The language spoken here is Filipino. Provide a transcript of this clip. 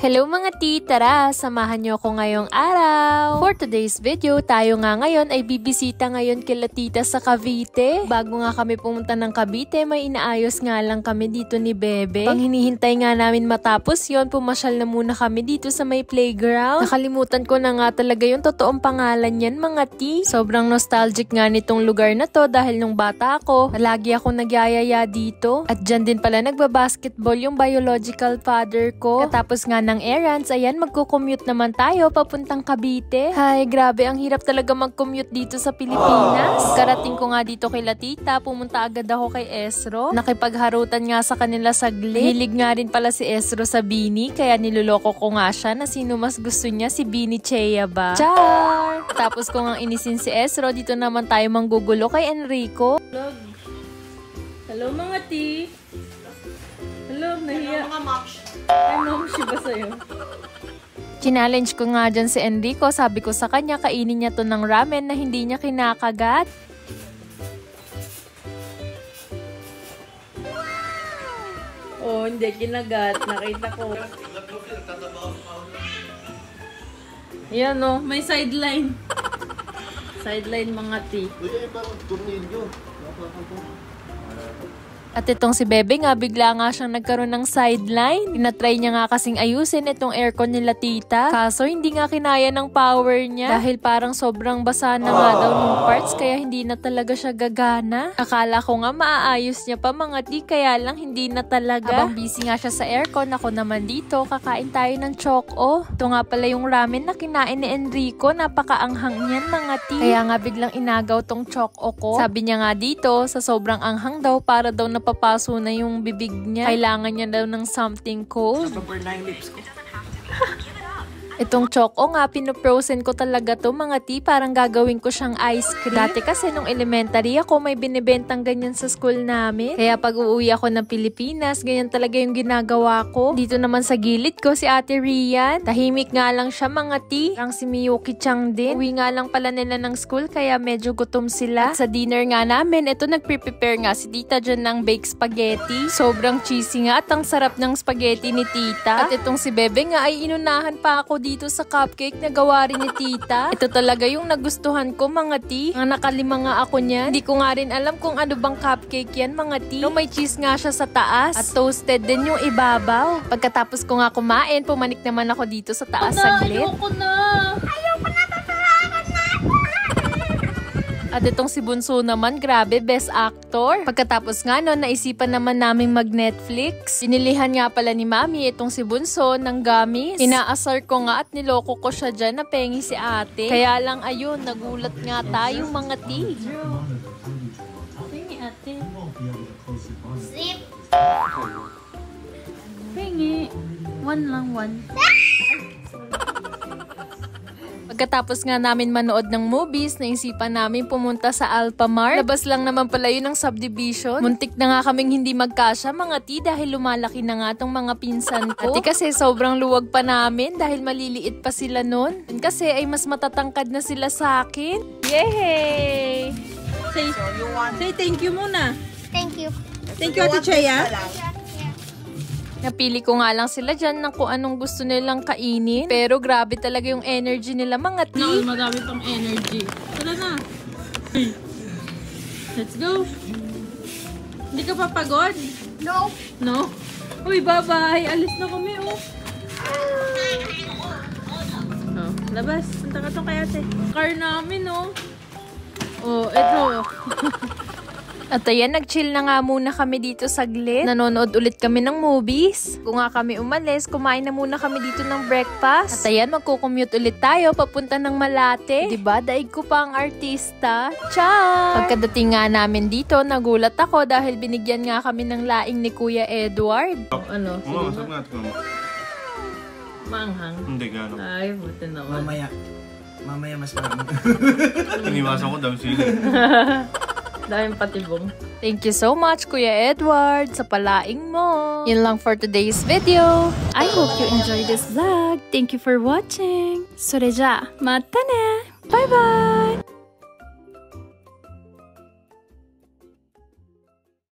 Hello mga titara! Samahan niyo ako ngayong araw. For today's video, tayo nga ngayon ay bibisita ngayon kila tita sa Cavite. Bago nga kami pumunta ng Cavite, may inaayos nga lang kami dito ni Bebe. Pang hinihintay nga namin matapos yon, pumasyal na muna kami dito sa may playground. Nakalimutan ko na nga talaga yung totoong pangalan niyan mga ti. Sobrang nostalgic nga nitong lugar na to dahil nung bata ako, lagi ako nagyayaya dito. At dyan din pala nagbabasketball yung biological father ko. Katapos nga ng errands, ayan, magko-commute naman tayo papuntang Cavite. Hay, grabe, ang hirap talaga mag-commute dito sa Pilipinas. Karating ko nga dito kay tita, pumunta agad ako kay Esro. Nakipagharutan nga sa kanila saglit. Hilig nga rin pala si Esro sa Bini, kaya niloloko ko nga siya na sino mas gusto niya, si Bini Chea ba? Char! Tapos ko nga inisin si Esro, dito naman tayo manggugulo kay Enrico. Hello mga ti! Hello, nahiya. Hello mga moms. Ay, moms ba sa'yo? Challenge ko nga dyan si Enrico. Sabi ko sa kanya, kainin niya to ng ramen na hindi niya kinakagat. Oh, hindi kinagat. Nakita ko. Yan o, may sideline. Sideline mga ti. Uy, parang tornilyo. At itong si Bebe nga, bigla nga siyang nagkaroon ng sideline. Tinatry niya nga kasing ayusin itong aircon nila tita. Kaso hindi nga kinaya ng power niya. Dahil parang sobrang basa na nga daw ng parts, kaya hindi na talaga siya gagana. Akala ko nga maaayos niya pa mga ti, kaya lang hindi na talaga. Habang busy nga siya sa aircon, ako naman dito, kakain tayo ng choco. Ito nga pala yung ramen na kinain ni Enrico. Napakaanghang niyan mga ti. Kaya nga biglang inagaw tong choco ko. Sabi niya nga dito, sa sobrang anghang daw, para daw napapaso na yung bibig niya. Kailangan niya daw ng something cold. Super na yung lips ko. Itong choco nga, pinoprosen ko talaga to mga ti, parang gagawin ko siyang ice cream. Dati kasi nung elementary ako, may binibentang ganyan sa school namin. Kaya pag uuwi ako ng Pilipinas, ganyan talaga yung ginagawa ko. Dito naman sa gilid ko, si Ate Rian. Tahimik nga lang siya mga ti. Parang si Miyuki Chang din. Uwi nga lang pala nila ng school, kaya medyo gutom sila. At sa dinner nga namin, ito nagpre-prepare nga si tita dyan ng baked spaghetti. Sobrang cheesy nga at ang sarap ng spaghetti ni tita. At itong si Bebe nga ay inunahan pa ako dito sa cupcake na gawa rin ni tita. Ito talaga yung nagustuhan ko mga ti. Ang nakalima nga ako niyan. Hindi ko nga rin alam kung ano bang cupcake yan mga ti. No, may cheese nga siya sa taas. At toasted din yung ibabaw. Pagkatapos ko nga kumain, pumanik naman ako dito sa taas saglit. Ayoko na! Ayoko na! At itong si Bunso naman, grabe, best actor. Pagkatapos nga nun, naisipan naman naming mag-Netflix. Sinilihan nga pala ni Mami itong si Bunso ng gummies. Inaasar ko nga at niloko ko siya dyan na pengi si ate. Kaya lang ayun, nagulat nga tayong mga ti. Pengi ate. Zip! Pengi. One lang, one. Pagkatapos nga namin manood ng movies, naisipan namin pumunta sa Alphamart. Labas lang naman pala yun ng subdivision. Muntik na nga kaming hindi magkasya mga ti dahil lumalaki na nga tong mga pinsan ko. Ati kasi sobrang luwag pa namin dahil maliliit pa sila nun. Kasi ay mas matatangkad na sila sa akin. Yay! Say thank you muna. Thank you. Thank you, Ate Chea. Napili ko nga lang sila dyan ng kung anong gusto nilang kainin. Pero grabe talaga yung energy nila mga ti. No, madami pang energy. Tara na. Let's go. Hindi ka pa pagod? No. No? Uy, bye-bye. Alis na kami, oh. Oh, labas. Punta ka to kay ate. Car namin, oh. Oh, eto. At ayan, nag-chill na nga muna kami dito saglit. Nanonood ulit kami ng movies. Kung nga kami umalis, kumain na muna kami dito ng breakfast. At ayan, magko-commute ulit tayo papunta ng Malate. Diba? Daig ko pa ang artista. Ciao! Pagkadating nga namin dito, nagulat ako dahil binigyan nga kami ng laing ni Kuya Edward. Ano? Oo, Sige sabi ba? Maanghang? Hindi gano'n. Ay, buti naman. Mamaya mas marami. Iniwasan ko daw sila. Daming patibong. Thank you so much, Kuya Edward, sa palaing mo. Yun lang for today's video. I hope you enjoyed this vlog. Thank you for watching. それじゃあ、またね. Bye bye!